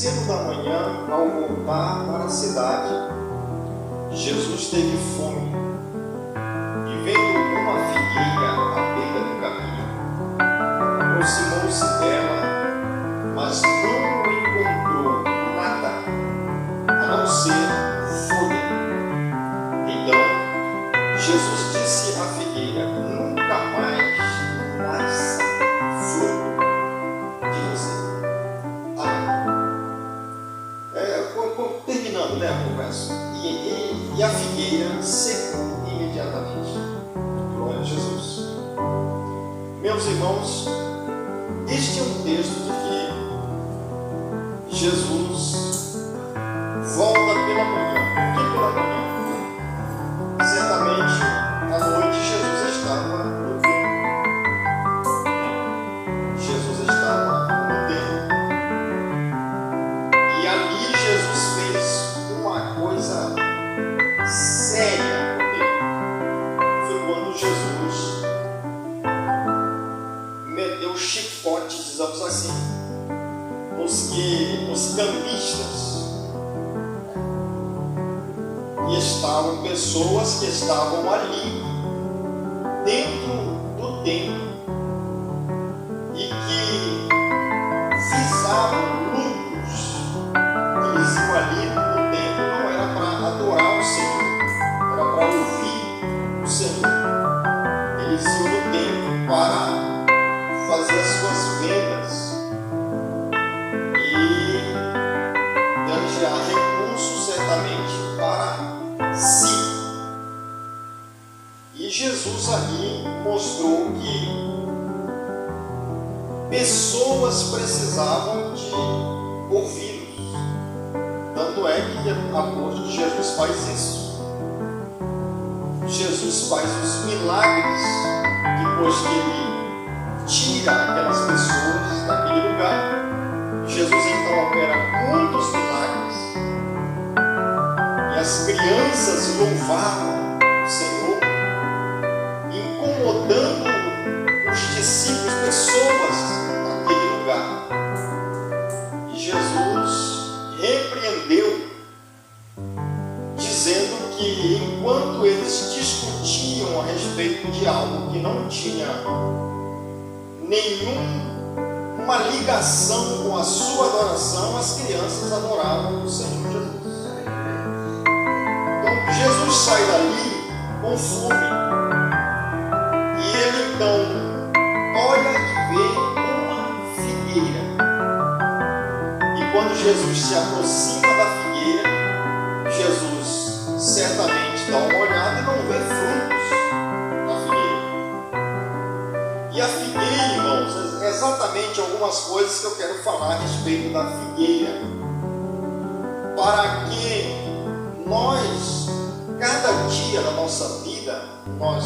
cedo da manhã, ao voltar para a cidade, Jesus teve fome e, vendo uma figueira à beira do caminho, aproximou-se dela, mas não encontrou nada a não ser folha. Então Jesus disse à figueira: nunca mais nasça fruto de você. Terminando, né, a conversa. E a figueira secou imediatamente. Glória a Jesus. Meus irmãos, este é um texto de que Jesus volta pela manhã. Por que pela manhã? Certamente à noite Jesus estava no templo. Jesus estava no templo. E ali Jesus fez uma coisa séria no templo. Foi quando Jesus meteu chicotes, dizemos assim, nos cambistas. E estavam pessoas que estavam ali dentro do templo e que visavam lucros. Eles iam ali no templo não era para adorar o Senhor, era para ouvir o Senhor. Eles iam no templo para fazer as suas vendas e ganhar recursos, certamente, para si. E Jesus ali mostrou que pessoas precisavam de ouvi-los. Tanto é que a Jesus faz isso. Jesus faz os milagres depois que ele tira aquelas pessoas daquele lugar. Jesus então opera muitos milagres. E as crianças louvavam o Senhor, incomodando os discípulos, pessoas naquele lugar. E Jesus repreendeu, dizendo que enquanto eles discutiam a respeito de algo que não tinha nenhuma ligação com a sua adoração, as crianças adoravam o Senhor Jesus. Então Jesus sai dali com fome e ele então olha e vê uma figueira. E quando Jesus se aproxima da figueira, Jesus certamente dá uma olhada e não vê frutos na figueira. E a figueira, irmãos, é exatamente algumas coisas que eu quero falar a respeito da figueira, para que nós, cada dia da nossa vida, nós,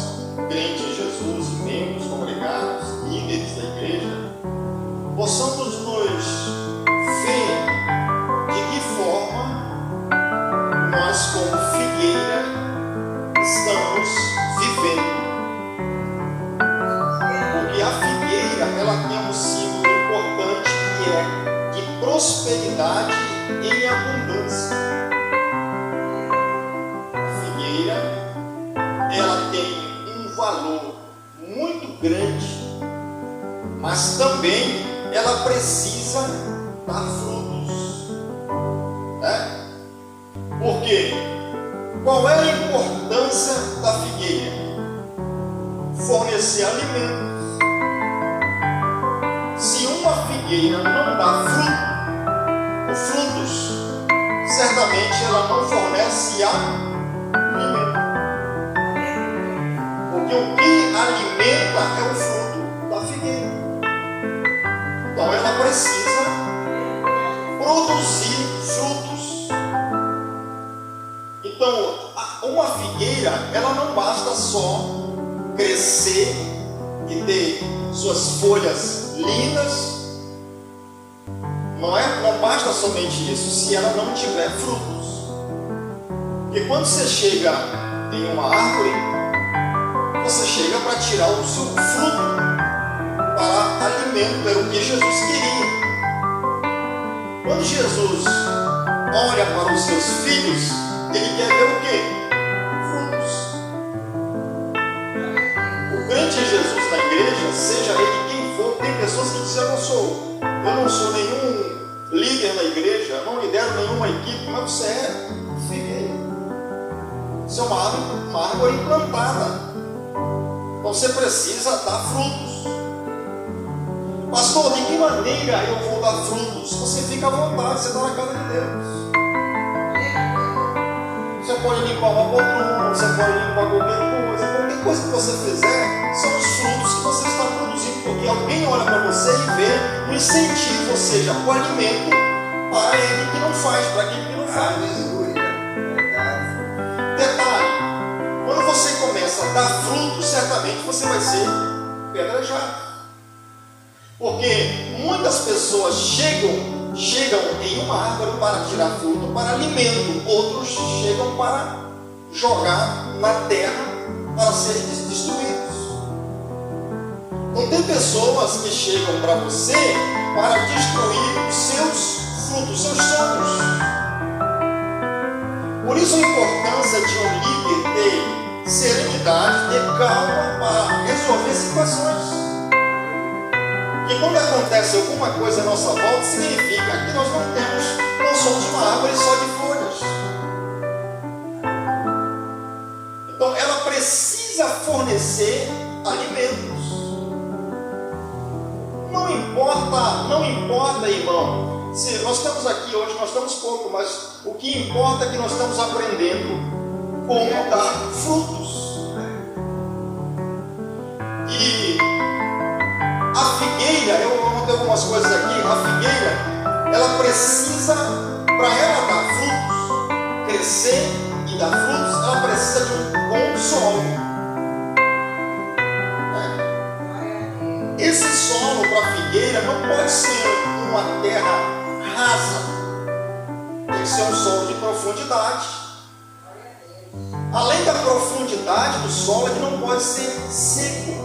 crentes em Jesus, membros congregados, líderes da igreja, possamos nos ver de que forma nós, como figueira, estamos vivendo. Porque a figueira, ela tem um símbolo importante que é de prosperidade em abundância. Ela tem um valor muito grande, mas também ela precisa dar frutos, né? Porque qual é a importância da figueira? Fornecer alimentos. Se uma figueira não dá frutos, certamente ela não fornece alimento. Porque o que alimenta é o fruto da figueira. Então ela precisa produzir frutos. Então uma figueira, ela não basta só crescer e ter suas folhas lindas. Não basta somente isso, se ela não tiver frutos. Porque quando você chega em uma árvore, você chega para tirar o seu fruto para alimento, era o que Jesus queria. Quando Jesus olha para os seus filhos, ele quer ver o quê? Frutos. O crente em Jesus na igreja, seja ele quem for, tem pessoas que dizem: eu não sou nenhum líder na igreja, eu não lidero nenhuma equipe, mas você é figueira. Você é uma árvore plantada. Então você precisa dar frutos. Pastor, de que maneira eu vou dar frutos? Você fica à vontade, você está na casa de Deus. Você pode limpar uma poltrona, você pode limpar qualquer coisa que você fizer, são os frutos que você está produzindo, porque alguém olha para você e vê um incentivo, ou seja, o alimento para ele que não faz, para aquele que não faz. Detalhe, quando você começa a dar frutos, certamente você vai ser pedrejado. Porque muitas pessoas chegam em uma árvore para tirar fruto, para alimento. Outros chegam para jogar na terra para serem destruídos. Então tem pessoas que chegam para você para destruir os seus frutos, os seus sonhos. Por isso a importância de um líder ter serenidade, ter calma para resolver situações. E quando acontece alguma coisa à nossa volta, significa que nós não somos uma árvore só de folhas. Então ela precisa fornecer alimentos. Não importa, irmão. Se nós estamos aqui hoje, nós estamos pouco, mas o que importa é que nós estamos aprendendo como dar frutos. E a figueira, eu anotei algumas coisas aqui. A figueira, ela precisa, para ela dar frutos, crescer e dar frutos, ela precisa de um bom solo. Esse solo para a figueira não pode ser uma terra rasa, tem que ser um solo de profundidade. Além da profundidade do solo, ele não pode ser seco.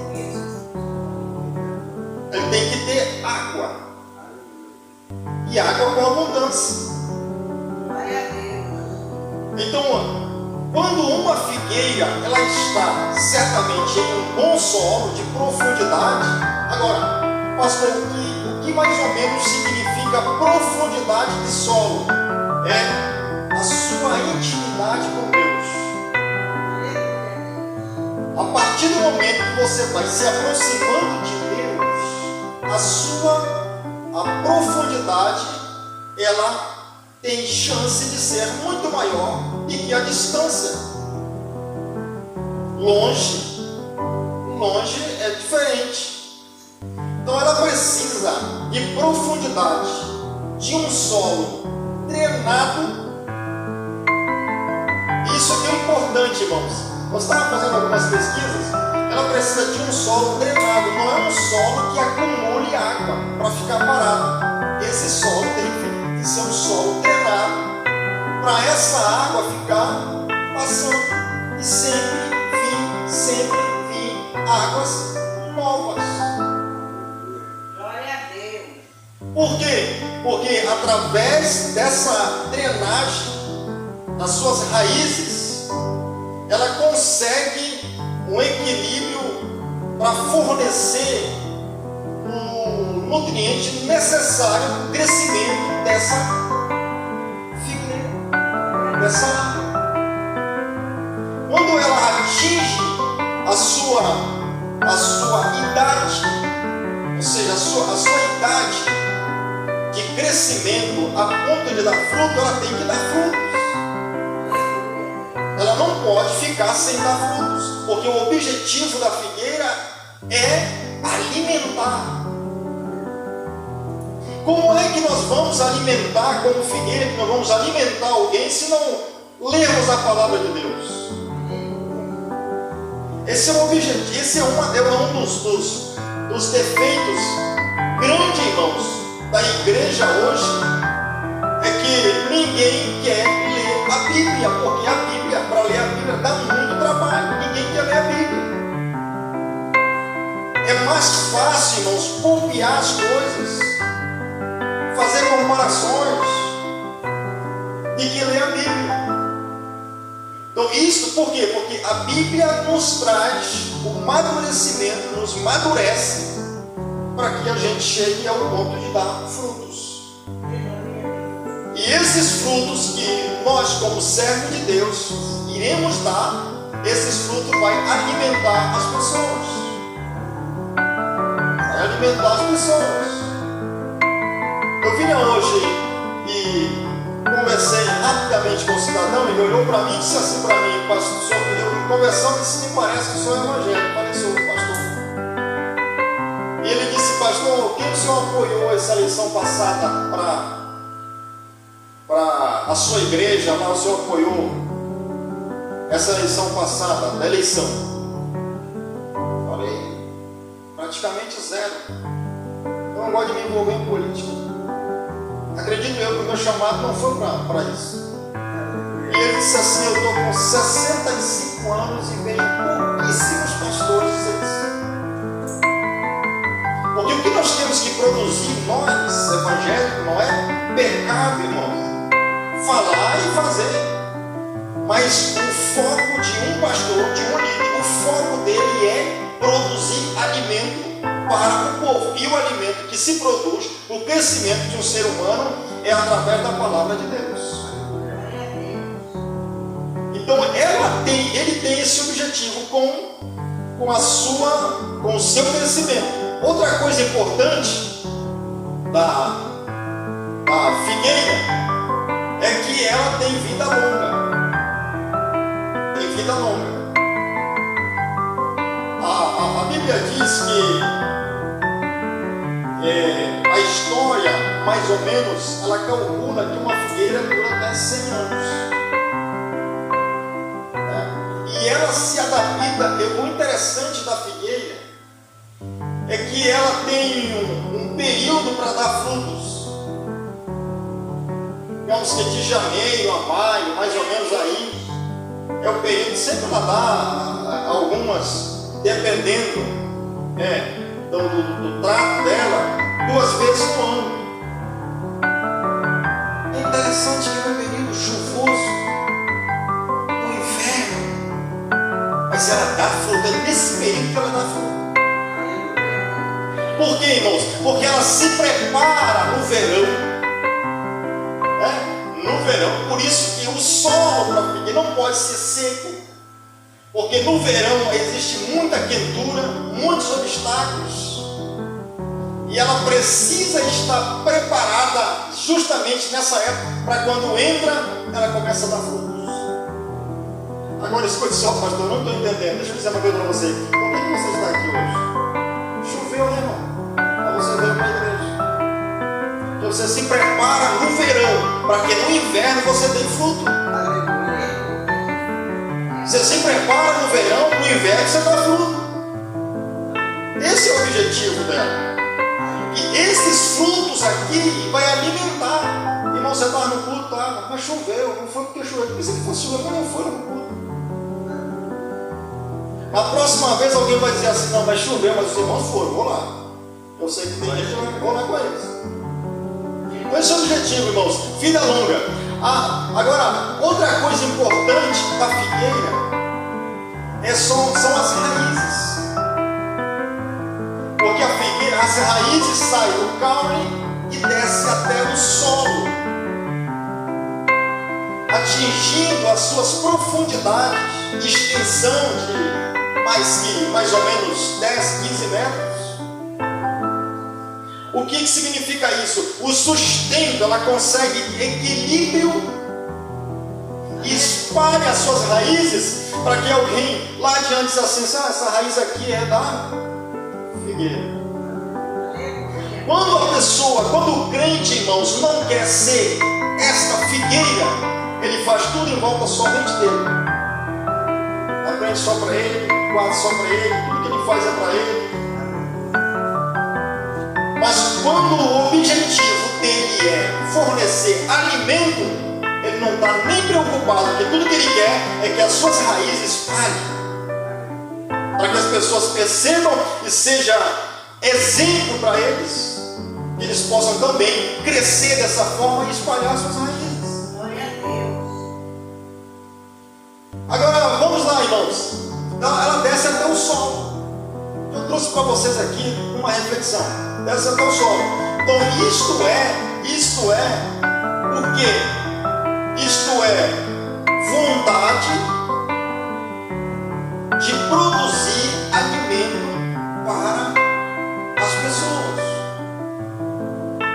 Ele tem que ter água. E água com abundância. Então, quando uma figueira ela está certamente em um bom solo de profundidade. Agora, pastor, o que mais ou menos significa profundidade de solo? É a sua intimidade com Deus. A partir do momento que você vai se aproximando de Deus, a profundidade ela tem chance de ser muito maior do que a distância. Longe é diferente. Então ela precisa de profundidade, de um solo drenado. Isso aqui é importante, irmãos. Nós estávamos fazendo algumas pesquisas. Ela precisa de um solo drenado, não é um solo que acumule água para ficar parado. Esse solo tem que ser um solo drenado para essa água ficar passando e sempre vir águas novas. Glória a Deus. Por quê? Porque através dessa drenagem das suas raízes, ela consegue um equilíbrio para fornecer um nutriente necessário para o crescimento dessa figueira, dessa árvore. Quando ela atinge a sua idade, ou seja, a sua idade de crescimento a ponto de dar fruto, ela tem que dar frutos. Ela não pode ficar sem dar frutos, porque o objetivo da figueira é alimentar. Como é que nós vamos alimentar como figueira, que nós vamos alimentar alguém se não lermos a palavra de Deus? Esse é o objetivo, esse é um dos defeitos grandes, irmãos, da igreja hoje, é que ninguém quer ler a Bíblia, porque a Bíblia, para ler a Bíblia, dá muito trabalho, ninguém quer ler a Bíblia. É mais fácil, irmãos, copiar as coisas, fazer comparações e que lê a Bíblia. Então isso por quê? Porque a Bíblia nos traz o amadurecimento, nos amadurece para que a gente chegue ao ponto de dar frutos. E esses frutos que nós, como servos de Deus, iremos dar, esses frutos vai alimentar as pessoas. Vai alimentar as pessoas. Eu vim hoje e conversei rapidamente com o cidadão, ele olhou para mim e disse assim para mim: pastor, eu conversando, disse, me parece que sou evangélico. Falei, sou pastor. E ele disse: pastor, quem o senhor apoiou essa eleição passada para a sua igreja, lá o senhor apoiou essa eleição passada, da eleição? Falei, praticamente zero. Eu não gosto de me envolver em política. Acredito eu que o meu chamado não foi para isso. E ele disse assim: eu estou com 65 anos e vejo pouquíssimos pastores dizer isso. Porque o que nós temos que produzir, nós, evangélicos, não é pecado, irmão. Falar e fazer. Mas o foco de um pastor, de um líder, o foco dele é produzir alimento para o povo. E o alimento que se produz, o crescimento de um ser humano, é através da palavra de Deus. Então ele tem esse objetivo com o seu crescimento. Outra coisa importante da figueira é que ela tem vida longa. Tem vida longa. A Bíblia diz que a história, mais ou menos, ela calcula que uma figueira dura até 100 anos. E ela se adapta. O interessante da figueira é que ela tem um período para dar frutos. Digamos que de janeiro a maio, mais ou menos aí, é o período, sempre ela dá algumas, dependendo do trato dela, 2 vezes no ano. É interessante que no período chuvoso, no inverno, mas ela dá fruta, é nesse período que ela dá fruta. Por quê, irmãos? Porque ela se prepara no verão. No verão, por isso que o solo para a figueira não pode ser seco, porque no verão existe muita quentura, muitos obstáculos, e ela precisa estar preparada justamente nessa época, para quando entra, ela começa a dar frutos. Agora escute só, pastor, eu não estou entendendo. Deixa eu dizer uma coisa para você. Por que você está aqui hoje? Choveu, né, irmão? Aí você veio para a igreja. Então você se prepara no verão, para que no inverno você tenha fruto. Você se prepara no verão, no inverno você dá fruto. Esse é o objetivo dela. E esses frutos aqui vai alimentar. Irmão, você estava no culto, mas choveu. Não foi porque choveu. Porque se fosse chover, mas não foi no culto. A próxima vez alguém vai dizer assim: não, mas choveu, mas os irmãos foram, vou lá. Eu sei que tem gente que vai lá com eles. Então esse é o objetivo, irmãos. Vida longa. Agora, outra coisa importante da figueira são as raízes. Porque a figueira, as raízes saem do caule e descem até o solo, atingindo as suas profundidades de extensão de mais ou menos 10, 15 metros. O que significa isso? O sustento, ela consegue equilíbrio e espalha as suas raízes para que alguém lá adiante diz assim: essa raiz aqui é da figueira. Quando o crente, irmãos, não quer ser esta figueira, ele faz tudo em volta somente dele. Aprende só para ele, guarda só para ele, tudo que ele faz é para ele. Mas quando o objetivo dele é fornecer alimento, ele não está nem preocupado, porque tudo que ele quer é que as suas raízes espalhem, para que as pessoas percebam e seja exemplo para eles. que eles possam também crescer dessa forma e espalhar suas raízes. Glória a Deus. Agora, vamos lá, irmãos. Ela desce até o solo. Eu trouxe para vocês aqui uma reflexão. Desce até o solo. Então, isto é o quê? Isto é vontade de produzir alimento para as pessoas,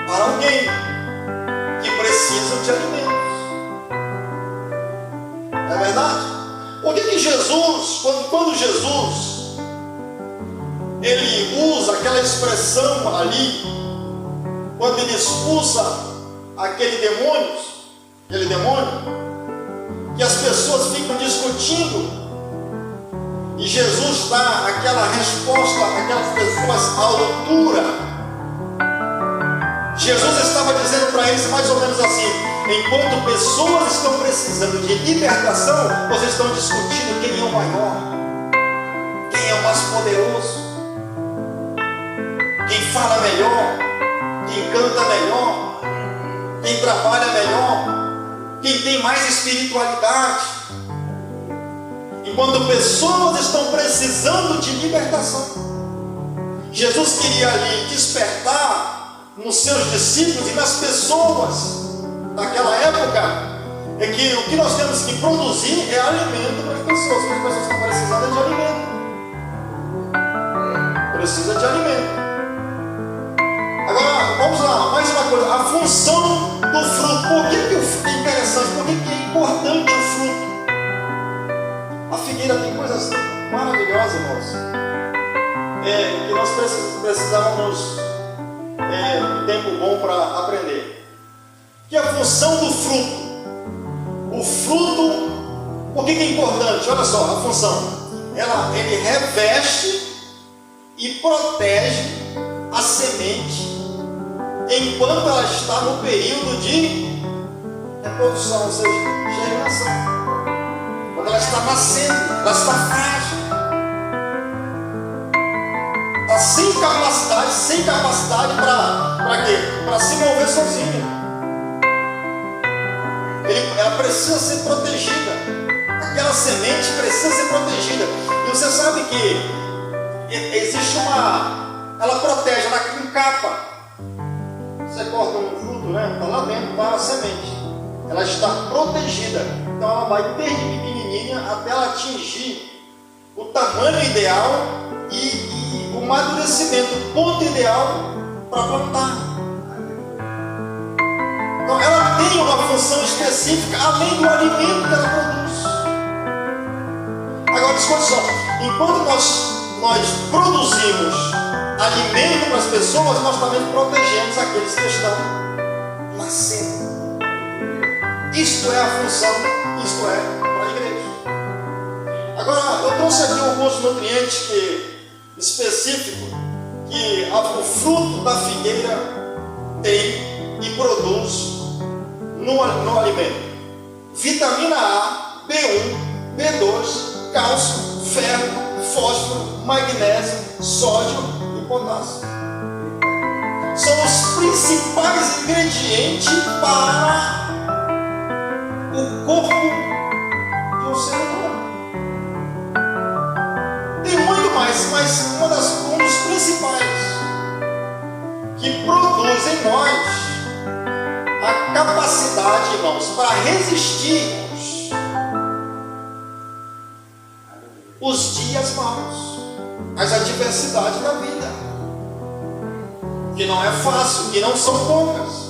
para alguém que precisa de alimentos. É verdade? Por que Jesus, quando Jesus ele usa aquela expressão ali, quando ele expulsa aquele demônio, que as pessoas ficam discutindo, e Jesus dá aquela resposta àquelas pessoas à altura. Jesus estava dizendo para eles mais ou menos assim: enquanto pessoas estão precisando de libertação, vocês estão discutindo quem é o maior, quem é o mais poderoso, quem fala melhor, quem canta melhor, quem trabalha melhor, quem tem mais espiritualidade. Enquanto pessoas estão precisando de libertação, Jesus queria ali despertar nos seus discípulos e nas pessoas daquela época, é que o que nós temos que produzir é alimento para as pessoas, porque as pessoas estão precisando de alimento. Precisa de alimento. Agora, vamos lá, mais uma coisa, a função do fruto. Por que o fruto é interessante? Por que é importante o fruto? A figueira tem coisas maravilhosas, irmãos, que nós precisamos um tempo bom para aprender. Que é a função do fruto? O fruto, por que é importante? Olha só, a função. Ele reveste e protege a semente enquanto ela está no período de reprodução, ou seja, germinação. Quando ela está nascendo, ela está frágil, está sem capacidade para quê? Para se mover sozinha. Ela precisa ser protegida. Aquela semente precisa ser protegida. E você sabe que existe ela protege, ela encapa. Você corta um fruto, né? Está lá dentro, está a semente. Ela está protegida. Então ela vai desde pequenininha até ela atingir o tamanho ideal e o amadurecimento, o ponto ideal para plantar. Então ela tem uma função específica além do alimento que ela produz. Agora escute só, enquanto nós produzimos alimento para as pessoas, nós também protegemos aqueles que estão nascendo. Isto é a função, isto é para a igreja. Agora, eu trouxe aqui alguns nutrientes específicos que o fruto da figueira tem e produz no alimento. Vitamina A, B1, B2, cálcio, ferro, fósforo, magnésio, sódio e potássio. São os principais ingredientes para o corpo de um ser humano. Tem muito mais, mas um dos principais que produz em nós a capacidade, irmãos, para resistirmos os dias maus, as adversidades da vida, que não é fácil, que não são poucas.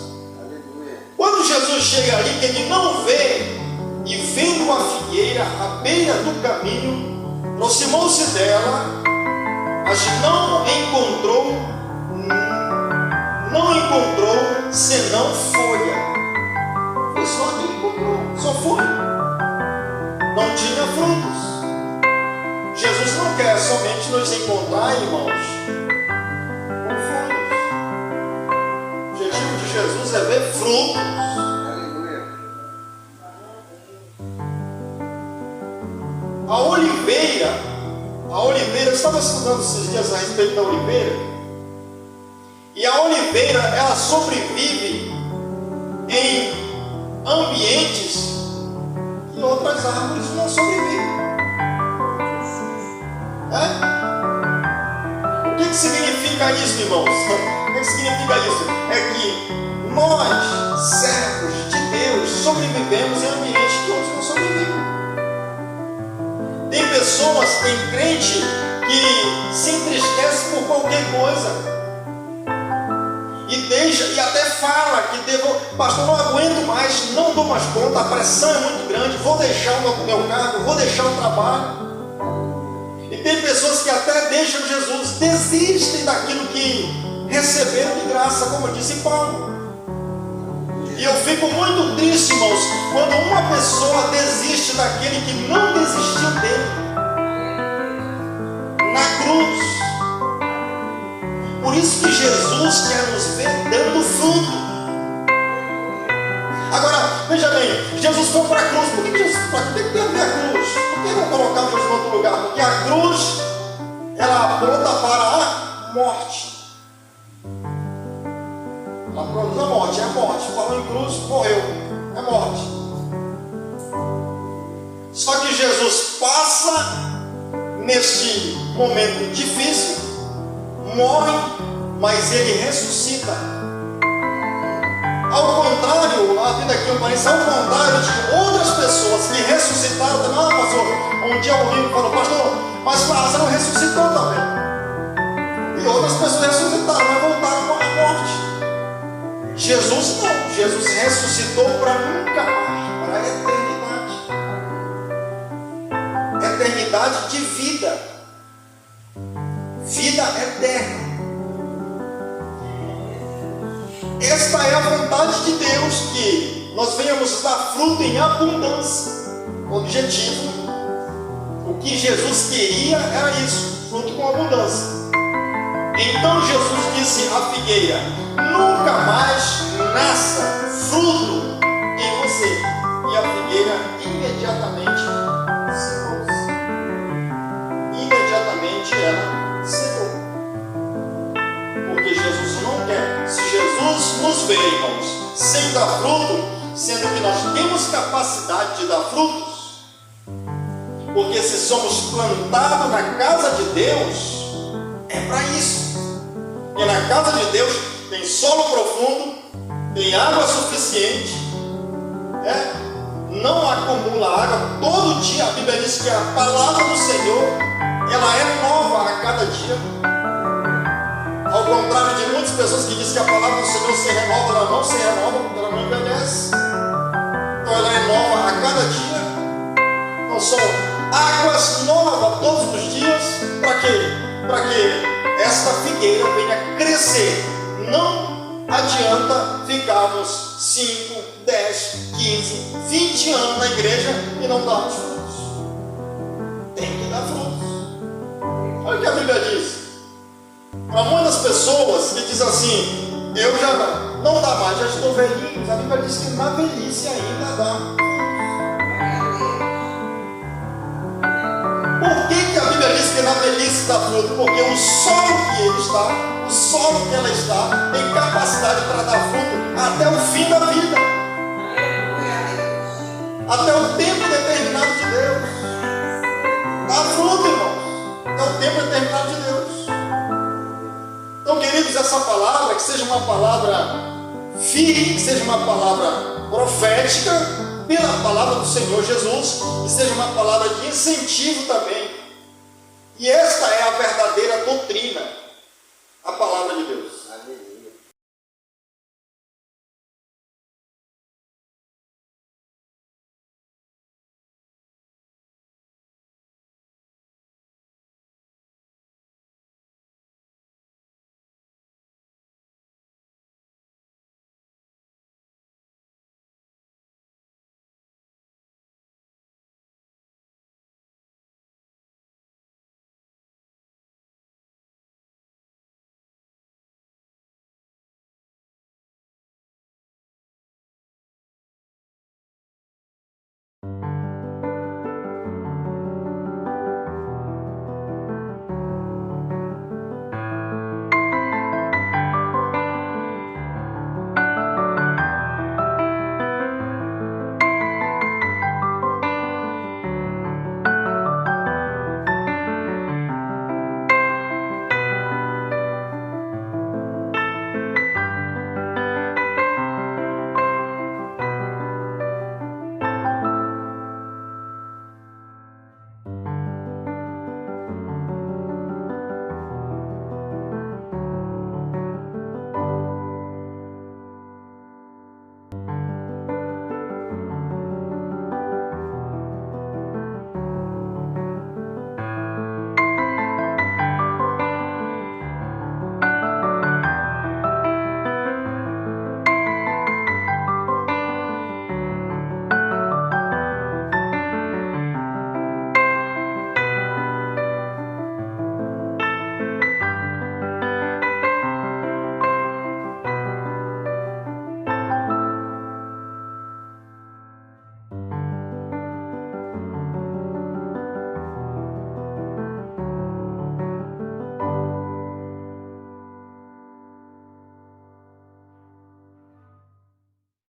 Quando Jesus chega ali, que ele não vê, e vendo uma figueira à beira do caminho, aproximou-se dela, mas não encontrou senão folha. Foi só o que ele encontrou, só folha. Não tinha frutos. Jesus não quer somente nos encontrar, irmãos, com folhas. O objetivo de Jesus é ver frutos. A oliveira, eu estava estudando esses dias a respeito da oliveira, E a oliveira, ela sobrevive em ambientes que outras árvores não sobrevivem. O que significa isso, irmãos? O que significa isso? É que nós, servos de Deus, sobrevivemos em ambientes que outros não sobrevivem. Tem pessoas, tem crente que se entristece por qualquer coisa e até fala que pastor, não aguento mais, não dou mais conta, a pressão é muito grande, vou deixar o meu cargo, vou deixar o trabalho. E tem pessoas que até deixam Jesus, desistem daquilo que receberam de graça, como disse Paulo. E eu fico muito triste, irmãos, quando uma pessoa desiste daquele que não desistiu dele na cruz. Por isso que Jesus quer nos ver dando fruto. Agora, veja bem, Jesus foi para a cruz. Por que Jesus foi para a cruz? Por que tem a cruz? Por que não colocar Jesus em outro lugar? Porque a cruz, ela aponta para a morte. Ela produz a morte, é a morte. Falou em cruz, morreu. É morte. Só que Jesus passa neste momento difícil, morre, mas ele ressuscita. Ao contrário, a vida aqui parece ao contrário de outras pessoas que ressuscitaram. Não, pastor, um dia alguém falou, pastor, mas Lázaro ressuscitou também. E outras pessoas ressuscitaram, mas voltaram à morte. Jesus não, Jesus ressuscitou para nunca mais, para a eternidade. Eternidade de vida. Vida eterna. Esta é a vontade de Deus, que nós venhamos dar fruto em abundância. O objetivo, o que Jesus queria era isso, fruto com abundância. Então Jesus disse à figueira, nunca mais nasça fruto em você. E a figueira imediatamente secou-se. Imediatamente ela secou. Porque Jesus não quer. Se Jesus nos vê, irmãos, sem dar fruto, sendo que nós temos capacidade de dar frutos, porque se somos plantados na casa de Deus, é para isso. Porque na casa de Deus tem solo profundo, tem água suficiente, não acumula água. Todo dia a Bíblia diz que a palavra do Senhor, ela é nova a cada dia. Ao contrário de muitas pessoas que dizem que a palavra do Senhor se renova, ela não se renova porque ela não envelhece. Então ela é nova a cada dia. Então são águas novas todos os dias. Para quê? Para que esta figueira venha crescer. Não adianta ficarmos 5, 10, 15, 20 anos na igreja e não darmos frutos. Tem que dar frutos. Olha o que a Bíblia diz. Para muitas pessoas que dizem assim, eu já não dá mais, já estou velhinho. A Bíblia diz que na velhice ainda dá. Por que a Bíblia diz que na velhice dá fruto? Porque o solo que ele está, o solo que ela está, tem capacidade para dar fruto até o fim da vida. Até o tempo determinado de Deus. Dá fruto, irmãos. Até o tempo determinado de Deus. Então, queridos, essa palavra, que seja uma palavra firme, que seja uma palavra profética, pela palavra do Senhor Jesus, que seja uma palavra de incentivo também. E esta é a verdadeira doutrina, a palavra de Deus.